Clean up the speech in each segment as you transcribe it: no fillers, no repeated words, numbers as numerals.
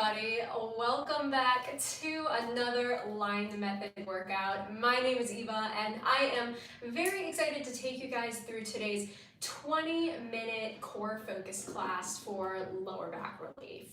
everybody, welcome back to another line method workout. My name is Eva and I am very excited to take you guys through today's 20-minute core focus class for lower back relief.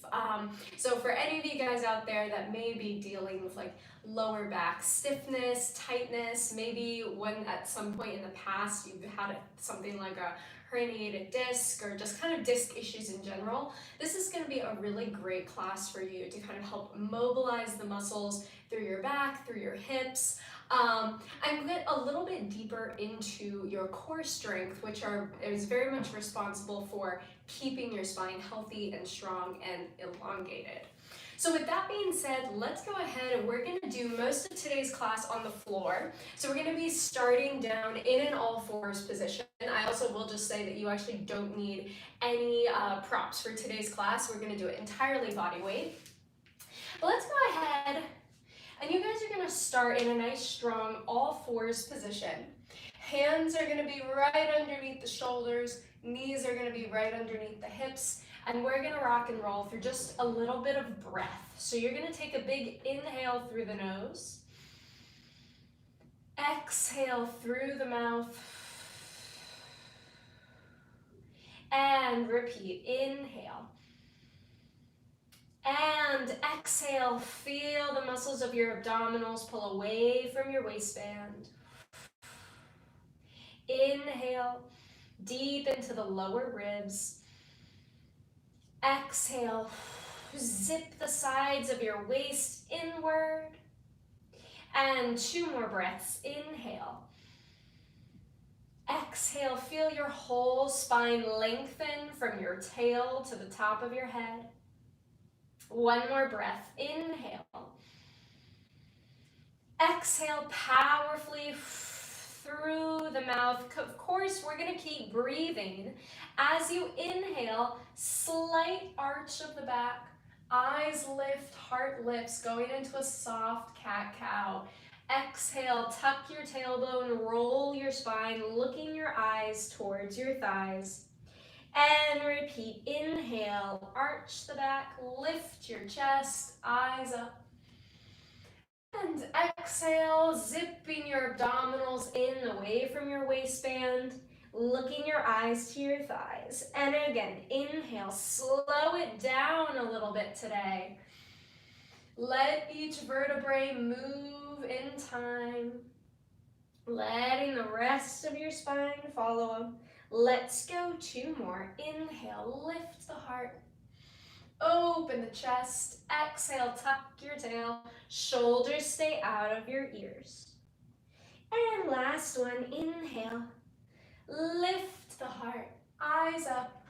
So for any of you guys out there that may be dealing with like lower back stiffness, tightness, maybe when at some point in the past you've had something like a herniated disc or just kind of disc issues in general, this is going to be a really great class for you to kind of help mobilize the muscles through your back, through your hips, and get a little bit deeper into your core strength, which is very much responsible for keeping your spine healthy and strong and elongated. So with that being said, let's go ahead and we're going to do most of today's class on the floor. So we're going to be starting down in an all fours position. I also will just say that you actually don't need any props for today's class. We're going to do it entirely body weight. But let's go ahead and you guys are going to start in a nice strong all fours position. Hands are going to be right underneath the shoulders, knees are going to be right underneath the hips. And we're gonna rock and roll through just a little bit of breath. So you're gonna take a big inhale through the nose. Exhale through the mouth. And repeat, inhale. And exhale, feel the muscles of your abdominals pull away from your waistband. Inhale, deep into the lower ribs. Exhale, zip the sides of your waist inward. And 2 more breaths. Inhale. Exhale, feel your whole spine lengthen from your tail to the top of your head. 1 more breath. Inhale. Exhale powerfully through the mouth. Of course, we're going to keep breathing. As you inhale, slight arch of the back, eyes lift, heart lifts, going into a soft cat-cow. Exhale, tuck your tailbone, roll your spine, looking your eyes towards your thighs. And repeat, inhale, arch the back, lift your chest, eyes up. And exhale, zipping your abdominals in away from your waistband, looking your eyes to your thighs. And again, inhale, slow it down a little bit today. Let each vertebrae move in time, letting the rest of your spine follow them. Let's go 2 more. Inhale, lift the heart. Open the chest, exhale, tuck your tail, shoulders stay out of your ears. And last one, inhale, lift the heart, eyes up,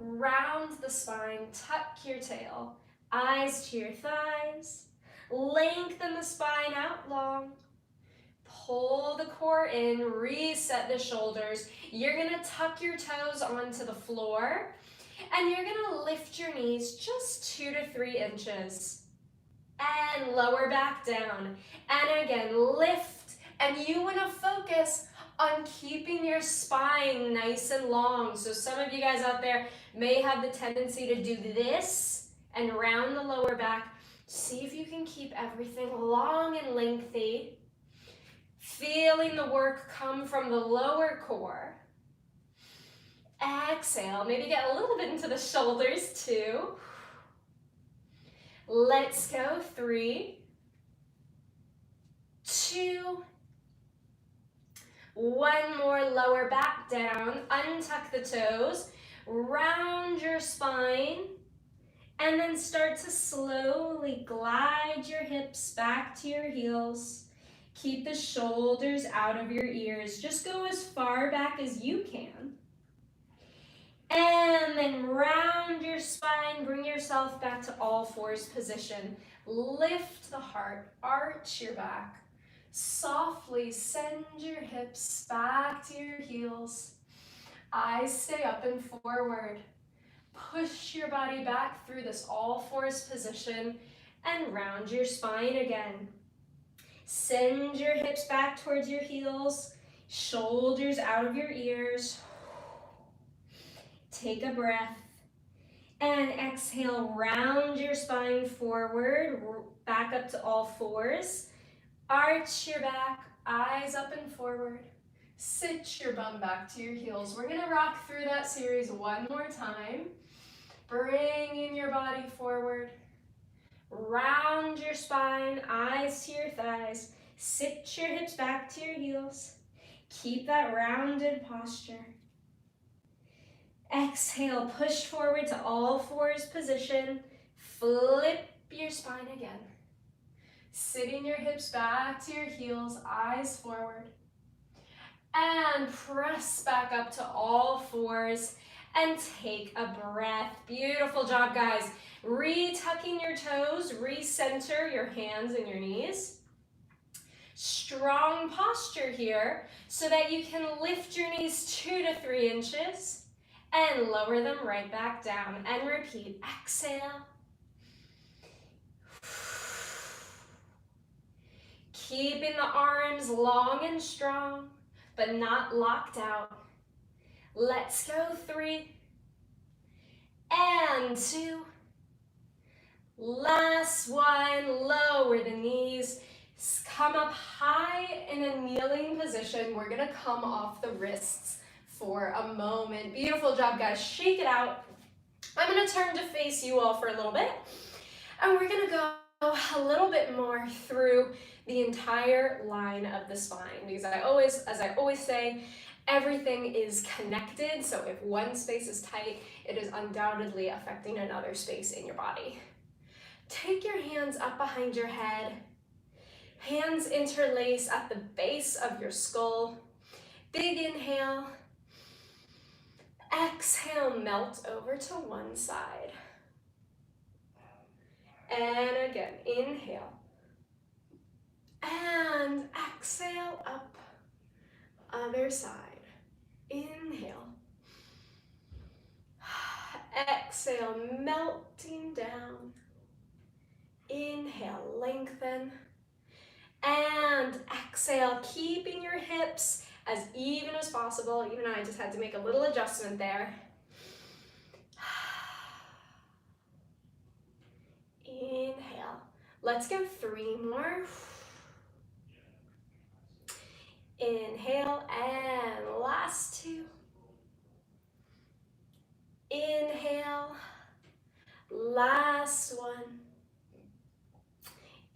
round the spine, tuck your tail, eyes to your thighs, lengthen the spine out long, pull the core in, reset the shoulders. You're gonna tuck your toes onto the floor. And you're gonna lift your knees just 2 to 3 inches. And lower back down. And again, lift. And you wanna focus on keeping your spine nice and long. So some of you guys out there may have the tendency to do this and round the lower back. See if you can keep everything long and lengthy. Feeling the work come from the lower core. Exhale, maybe get a little bit into the shoulders too. Let's go 3, 2, 1 more, lower back down, untuck the toes, round your spine, and then start to slowly glide your hips back to your heels. Keep the shoulders out of your ears. Just go as far back as you can. And then round your spine, bring yourself back to all fours position. Lift the heart, arch your back. Softly send your hips back to your heels. Eyes stay up and forward. Push your body back through this all fours position and round your spine again. Send your hips back towards your heels, shoulders out of your ears. Take a breath. And exhale, round your spine forward, back up to all fours. Arch your back, eyes up and forward. Sit your bum back to your heels. We're gonna rock through that series one more time. Bringing your body forward. Round your spine, eyes to your thighs. Sit your hips back to your heels. Keep that rounded posture. Exhale, push forward to all fours position. Flip your spine again. Sitting your hips back to your heels, eyes forward. And press back up to all fours and take a breath. Beautiful job, guys. Re-tucking your toes, re-center your hands and your knees. Strong posture here so that you can lift your knees 2 to 3 inches and lower them right back down. And repeat, exhale. Keeping the arms long and strong, but not locked out. Let's go. 3 and 2. Last one, lower the knees. Come up high in a kneeling position. We're gonna come off the wrists for a moment. Beautiful job, guys. Shake it out. I'm gonna turn to face you all for a little bit. And we're gonna go a little bit more through the entire line of the spine, because as I always say, everything is connected. So if one space is tight, it is undoubtedly affecting another space in your body. Take your hands up behind your head. Hands interlace at the base of your skull. Big inhale. Exhale, melt over to one side. And again, inhale. And exhale, up. Other side. Inhale. Exhale, melting down. Inhale, lengthen. And exhale, keeping your hips as even as possible. Even I just had to make a little adjustment there. Inhale. Let's go 3 more. Inhale, and last 2. Inhale, last 1.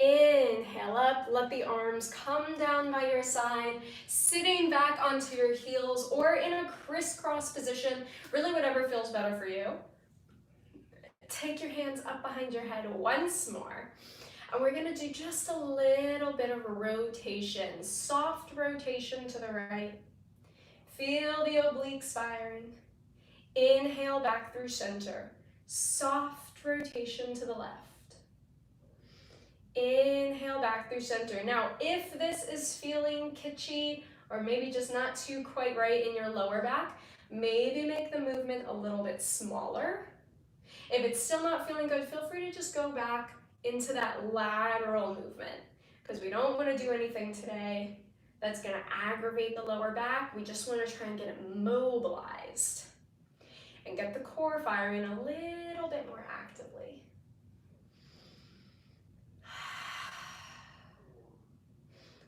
Inhale up, let the arms come down by your side, sitting back onto your heels or in a crisscross position, really whatever feels better for you. Take your hands up behind your head once more. And we're gonna do just a little bit of a rotation, soft rotation to the right. Feel the obliques firing. Inhale back through center. Soft rotation to the left. Inhale back through center. Now, if this is feeling kitschy or maybe just not too quite right in your lower back, maybe make the movement a little bit smaller. If it's still not feeling good, feel free to just go back into that lateral movement, because we don't want to do anything today that's going to aggravate the lower back. We just want to try and get it mobilized and get the core firing a little bit more actively.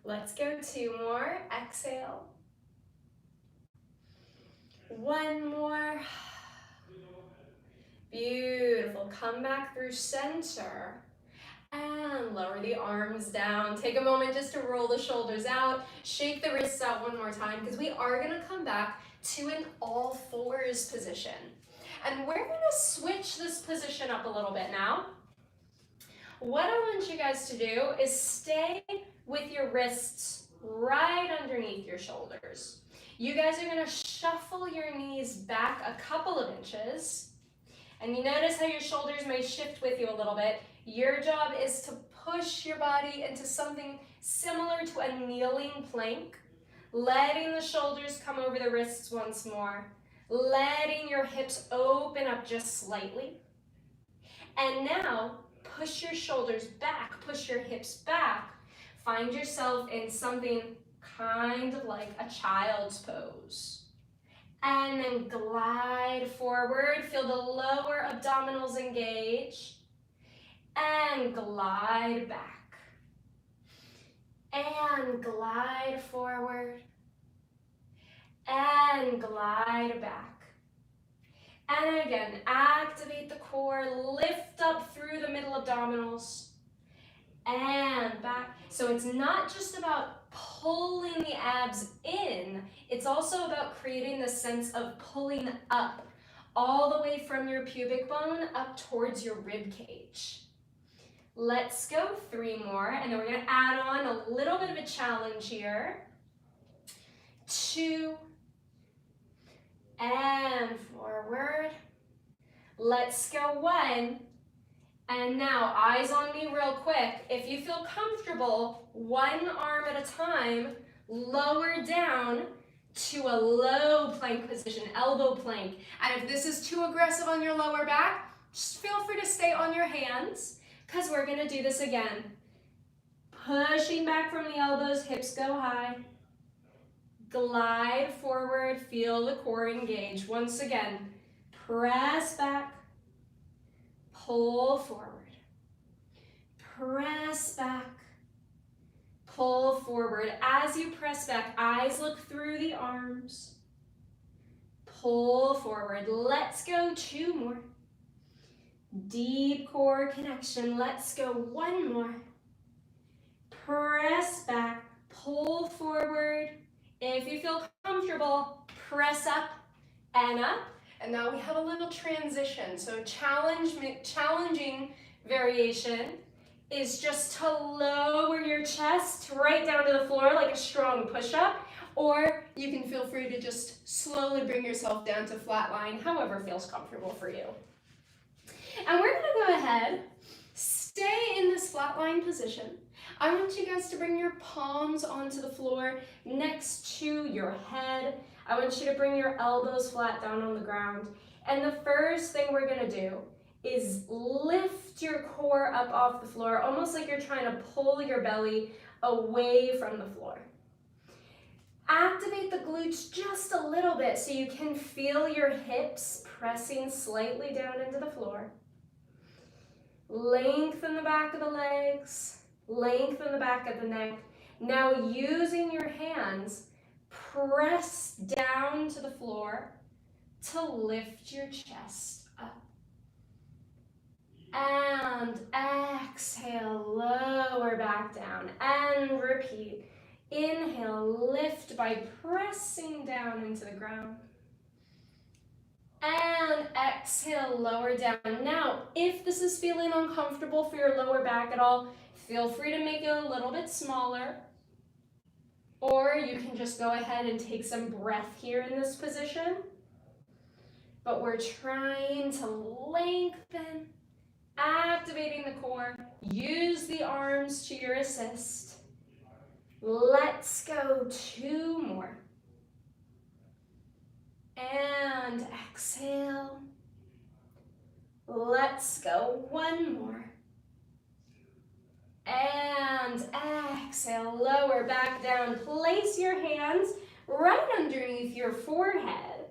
Let's go 2 more. Exhale. 1 more. Beautiful. Come back through center and lower the arms down. Take a moment just to roll the shoulders out. Shake the wrists out one more time, because we are going to come back to an all fours position. And we're going to switch this position up a little bit now. What I want you guys to do is stay with your wrists right underneath your shoulders. You guys are going to shuffle your knees back a couple of inches. And you notice how your shoulders may shift with you a little bit. Your job is to push your body into something similar to a kneeling plank, letting the shoulders come over the wrists once more, letting your hips open up just slightly. And now, push your shoulders back, push your hips back. Find yourself in something kind of like a child's pose. And then glide forward. Feel the lower abdominals engage. And glide back. And glide forward. And glide back. And again, activate the core. Lift up through the middle abdominals. And back. So it's not just about pulling the abs in, it's also about creating the sense of pulling up all the way from your pubic bone up towards your rib cage. Let's go 3 more, and then we're going to add on a little bit of a challenge here. 2, and forward. Let's go 1. And now, eyes on me real quick. If you feel comfortable, 1 arm at a time, lower down to a low plank position, elbow plank. And if this is too aggressive on your lower back, just feel free to stay on your hands, because we're going to do this again. Pushing back from the elbows, hips go high. Glide forward, feel the core engage. Once again, press back. Pull forward, press back, pull forward. As you press back, eyes look through the arms. Pull forward. Let's go 2 more. Deep core connection. Let's go 1 more. Press back, pull forward. If you feel comfortable, press up and up. And now we have a little transition. So challenging variation is just to lower your chest right down to the floor like a strong push-up, or you can feel free to just slowly bring yourself down to flat line, however feels comfortable for you. And we're gonna go ahead, stay in this flat line position. I want you guys to bring your palms onto the floor next to your head. I want you to bring your elbows flat down on the ground. And the first thing we're gonna do is lift your core up off the floor, almost like you're trying to pull your belly away from the floor. Activate the glutes just a little bit so you can feel your hips pressing slightly down into the floor. Lengthen the back of the legs, lengthen the back of the neck. Now using your hands, press down to the floor to lift your chest up. And exhale, lower back down, and repeat. Inhale, lift by pressing down into the ground. And exhale, lower down. Now, if this is feeling uncomfortable for your lower back at all, feel free to make it a little bit smaller. Or you can just go ahead and take some breath here in this position. But we're trying to lengthen, activating the core. Use the arms to your assist. Let's go 2 more. And exhale. Let's go 1 more. And exhale, lower back down. Place your hands right underneath your forehead.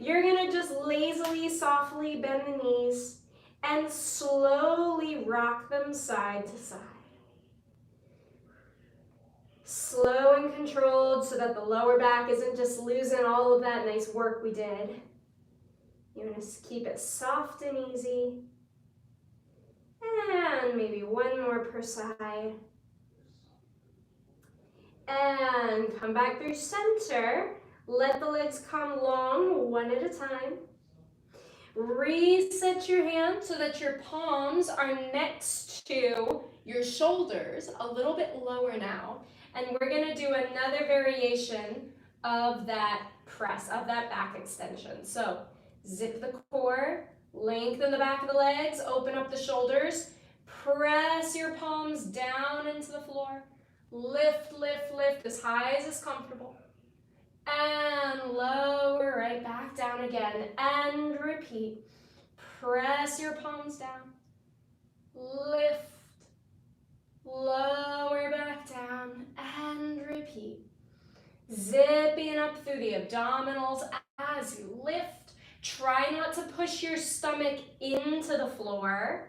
You're gonna just lazily, softly bend the knees and slowly rock them side to side. Slow and controlled so that the lower back isn't just losing all of that nice work we did. You're gonna keep it soft and easy. And maybe 1 more per side. And come back through center. Let the legs come long, 1 at a time. Reset your hands so that your palms are next to your shoulders, a little bit lower now. And we're gonna do another variation of that press, of that back extension. So zip the core, lengthen the back of the legs, open up the shoulders, press your palms down into the floor. Lift, lift, lift as high as is comfortable. And lower right back down again. And repeat. Press your palms down. Lift. Lower back down. And repeat. Zipping up through the abdominals as you lift. Try not to push your stomach into the floor.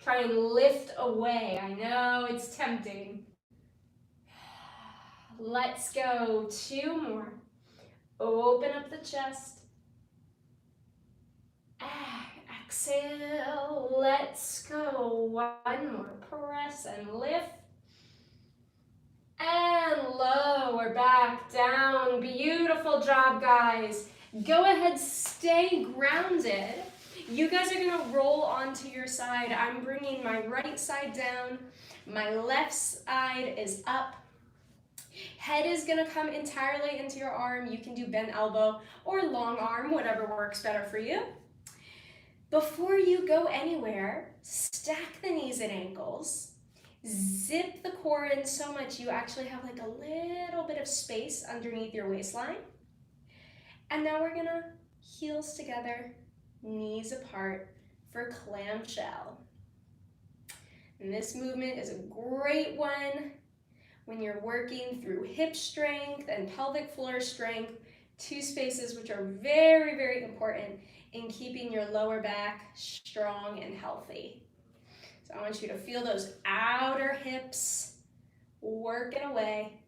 Try and lift away. I know it's tempting. Let's go. 2 more. Open up the chest. Exhale. Let's go. 1 more. Press and lift. And lower back down. Beautiful job, guys. Go ahead, stay grounded. You guys are gonna roll onto your side. I'm bringing my right side down. My left side is up. Head is gonna come entirely into your arm. You can do bent elbow or long arm, whatever works better for you. Before you go anywhere, stack the knees and ankles. Zip the core in so much you actually have like a little bit of space underneath your waistline. And now we're gonna heels together, knees apart for clamshell. And this movement is a great one when you're working through hip strength and pelvic floor strength, 2 spaces which are very, very important in keeping your lower back strong and healthy. So I want you to feel those outer hips working away,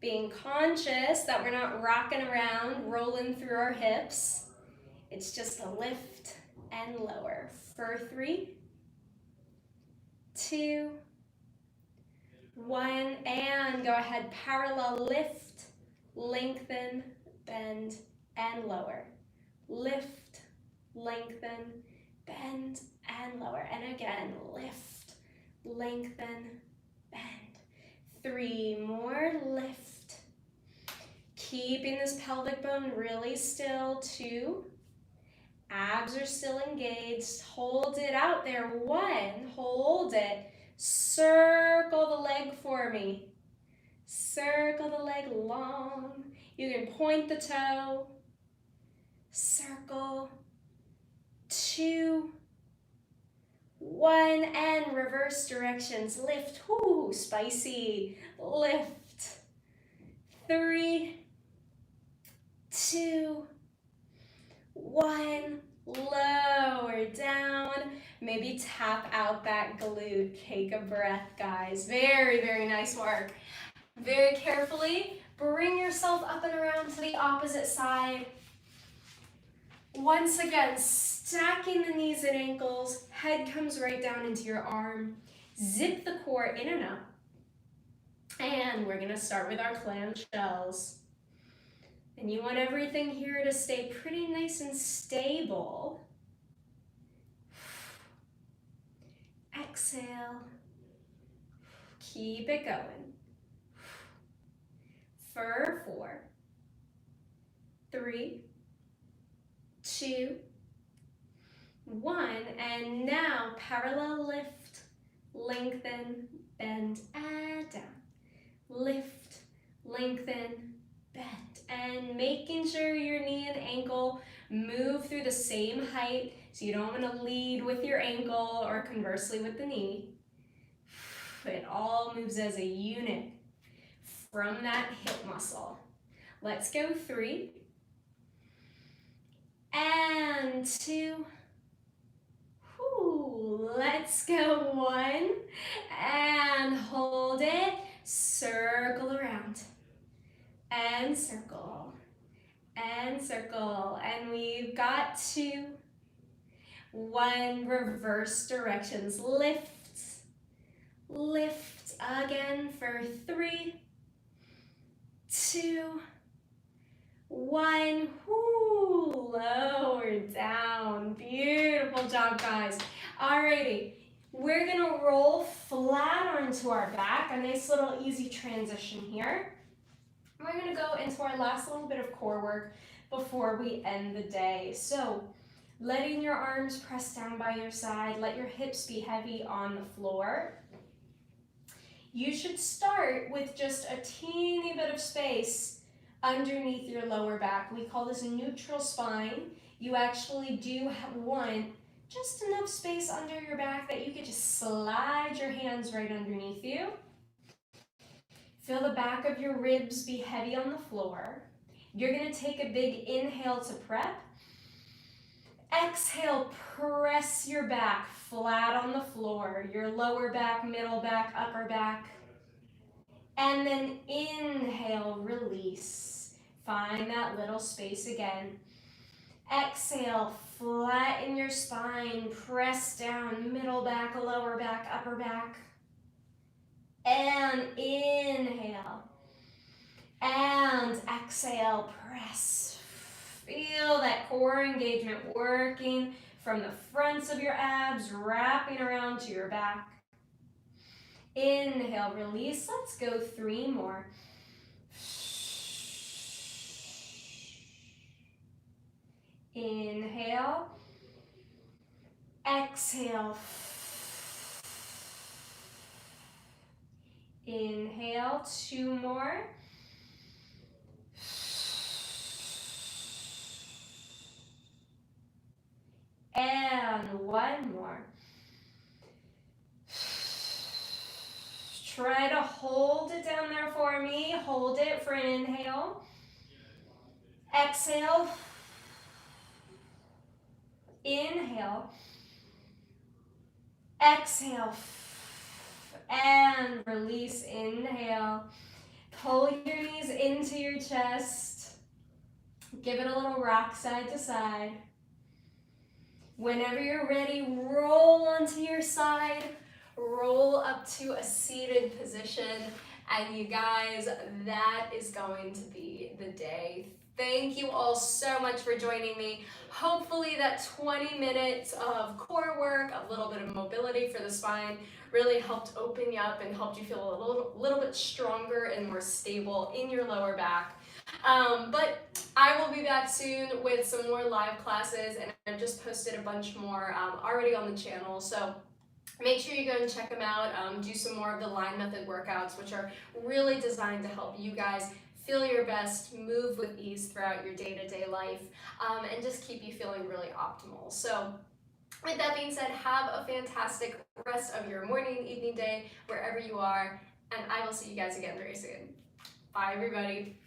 being conscious that we're not rocking around, rolling through our hips. It's just a lift and lower for 3, 2, 1, and go ahead, parallel lift, lengthen, bend, and lower. Lift, lengthen, bend, and lower. And again, lift, lengthen, bend. 3 more, lift. Keeping this pelvic bone really still. 2, abs are still engaged. Hold it out there. 1, hold it. Circle the leg for me. Circle the leg long. You can point the toe. Circle. 2, 1, and reverse directions. Lift. Whoo, spicy. Lift. 3, 2, 1. Lower down. Maybe tap out that glute. Take a breath, guys. Very, very nice work. Very carefully, bring yourself up and around to the opposite side. Once again, stacking the knees and ankles. Head comes right down into your arm. Zip the core in and up. And we're going to start with our clamshells. And you want everything here to stay pretty nice and stable. Exhale. Keep it going. For 4, 3, 2, 1. And now parallel lift, lengthen, bend, and down. Lift, lengthen, bend. And making sure your knee and ankle move through the same height, so you don't want to lead with your ankle or conversely with the knee. It all moves as a unit from that hip muscle. Let's go 3, and 2, whoo, let's go 1, and hold it, circle around, and circle, and we've got 2, 1, reverse directions, lift, lift, again for 3, 2, 1, whoo, lower down. Beautiful job, guys. Alrighty, we're gonna roll flat onto our back, a nice little easy transition here. We're gonna go into our last little bit of core work before we end the day. So, letting your arms press down by your side, let your hips be heavy on the floor. You should start with just a teeny bit of space underneath your lower back. We call this a neutral spine. You actually do want just enough space under your back that you could just slide your hands right underneath you. Feel the back of your ribs be heavy on the floor. You're going to take a big inhale to prep. Exhale, press your back flat on the floor, your lower back, middle back, upper back. And then inhale, release. Find that little space again. Exhale, flatten your spine, press down, middle back, lower back, upper back. And inhale. And exhale, press. Feel that core engagement working from the fronts of your abs, wrapping around to your back. Inhale, release. Let's go 3 more. Inhale. Exhale. Inhale, 2 more. And 1 more. Try to hold it down there for me. Hold it for an inhale. Exhale. Inhale. Exhale. And release. Inhale. Pull your knees into your chest. Give it a little rock side to side. Whenever you're ready, roll onto your side. Roll up to a seated position. And you guys, that is going to be the day. Thank you all so much for joining me. Hopefully that 20 minutes of core work, a little bit of mobility for the spine, really helped open you up and helped you feel a little bit stronger and more stable in your lower back. But I will be back soon with some more live classes, and I've just posted a bunch more already on the channel. So make sure you go and check them out. Do some more of the line method workouts, which are really designed to help you guys feel your best, move with ease throughout your day-to-day life, and just keep you feeling really optimal. So with that being said, have a fantastic rest of your morning, evening, day, wherever you are, and I will see you guys again very soon. Bye, everybody.